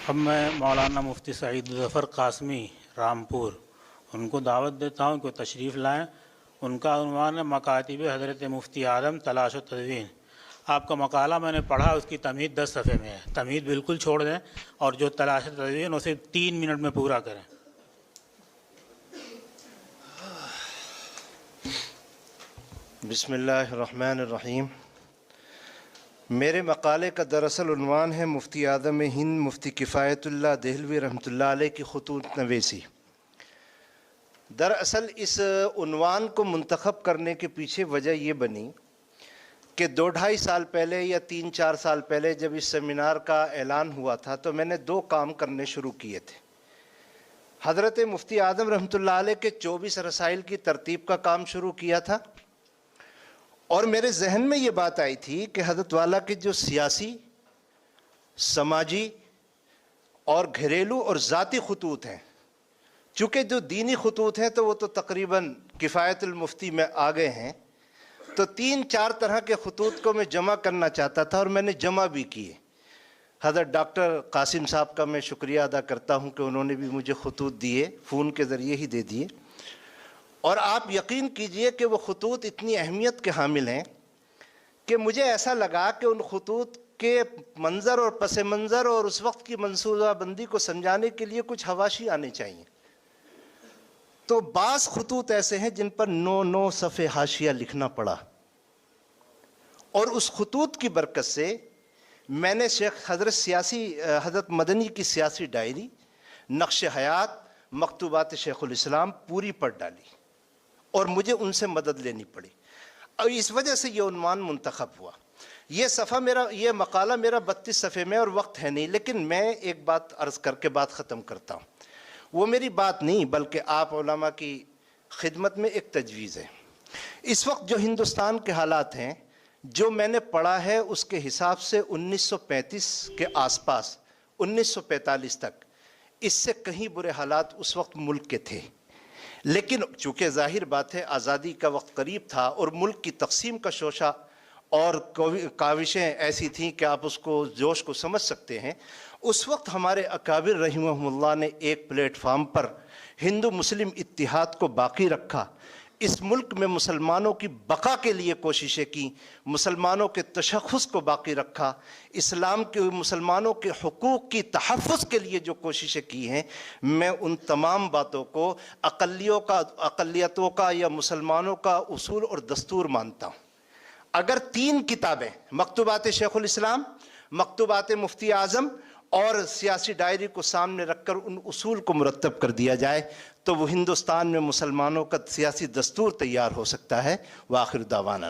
اب میں مولانا مفتی سعید ظفر قاسمی رامپور ان کو دعوت دیتا ہوں کہ تشریف لائیں۔ ان کا عنوان ہے مکاتب حضرت مفتی اعظم تلاش و تدوین۔ آپ کا مقالہ میں نے پڑھا، اس کی تمہید 10 صفحے میں ہے۔ تمہید بالکل چھوڑ دیں اور جو تلاش و تدوین اسے 3 منٹ میں پورا کریں۔ بسم اللہ الرحمن الرحیم۔ میرے مقالے کا دراصل عنوان ہے مفتی اعظم ہند مفتی کفایت اللہ دہلوی رحمۃ اللہ علیہ کی خطوط نویسی۔ دراصل اس عنوان کو منتخب کرنے کے پیچھے وجہ یہ بنی کہ 2-2.5 سال پہلے یا 3-4 سال پہلے جب اس سیمینار کا اعلان ہوا تھا تو میں نے 2 کام کرنے شروع کیے تھے۔ حضرت مفتی اعظم رحمۃ اللہ علیہ کے 24 رسائل کی ترتیب کا کام شروع کیا تھا، اور میرے ذہن میں یہ بات آئی تھی کہ حضرت والا کے جو سیاسی، سماجی اور گھریلو اور ذاتی خطوط ہیں، چونکہ جو دینی خطوط ہیں تو وہ تو تقریباً کفایت المفتی میں آ گئے ہیں، تو 3-4 طرح کے خطوط کو میں جمع کرنا چاہتا تھا، اور میں نے جمع بھی کیے۔ حضرت ڈاکٹر قاسم صاحب کا میں شکریہ ادا کرتا ہوں کہ انہوں نے بھی مجھے خطوط دیے، فون کے ذریعے ہی دے دیے، اور آپ یقین کیجئے کہ وہ خطوط اتنی اہمیت کے حامل ہیں کہ مجھے ایسا لگا کہ ان خطوط کے منظر اور پس منظر اور اس وقت کی منصوبہ بندی کو سمجھانے کے لیے کچھ حواشی آنے چاہیے۔ تو بعض خطوط ایسے ہیں جن پر 9 صفحے حاشیہ لکھنا پڑا، اور اس خطوط کی برکت سے میں نے شیخ حضرت مدنی کی سیاسی ڈائری، نقش حیات، مکتوبات شیخ الاسلام پوری پڑھ ڈالی، اور مجھے ان سے مدد لینی پڑی، اور اس وجہ سے یہ عنوان منتخب ہوا۔ یہ مقالہ میرا 32 صفحے میں، اور وقت ہے نہیں، لیکن میں ایک بات عرض کر کے بات ختم کرتا ہوں۔ وہ میری بات نہیں بلکہ آپ علماء کی خدمت میں ایک تجویز ہے۔ اس وقت جو ہندوستان کے حالات ہیں، جو میں نے پڑھا ہے اس کے حساب سے 1935 کے آس پاس 1945 تک اس سے کہیں برے حالات اس وقت ملک کے تھے، لیکن چونکہ ظاہر بات ہے آزادی کا وقت قریب تھا، اور ملک کی تقسیم کا شوشہ اور کاوشیں ایسی تھیں کہ آپ اس کو جوش کو سمجھ سکتے ہیں۔ اس وقت ہمارے اکابر رحمہم اللہ نے ایک پلیٹ فارم پر ہندو مسلم اتحاد کو باقی رکھا، اس ملک میں مسلمانوں کی بقا کے لیے کوششیں کی، مسلمانوں کے تشخص کو باقی رکھا، اسلام کے مسلمانوں کے حقوق کی تحفظ کے لیے جو کوششیں کی ہیں، میں ان تمام باتوں کو اقلیتوں کا یا مسلمانوں کا اصول اور دستور مانتا ہوں۔ اگر 3 کتابیں، مکتوبات شیخ الاسلام، مکتوبات مفتی اعظم اور سیاسی ڈائری کو سامنے رکھ کر ان اصول کو مرتب کر دیا جائے تو وہ ہندوستان میں مسلمانوں کا سیاسی دستور تیار ہو سکتا ہے۔ وآخر دعوانا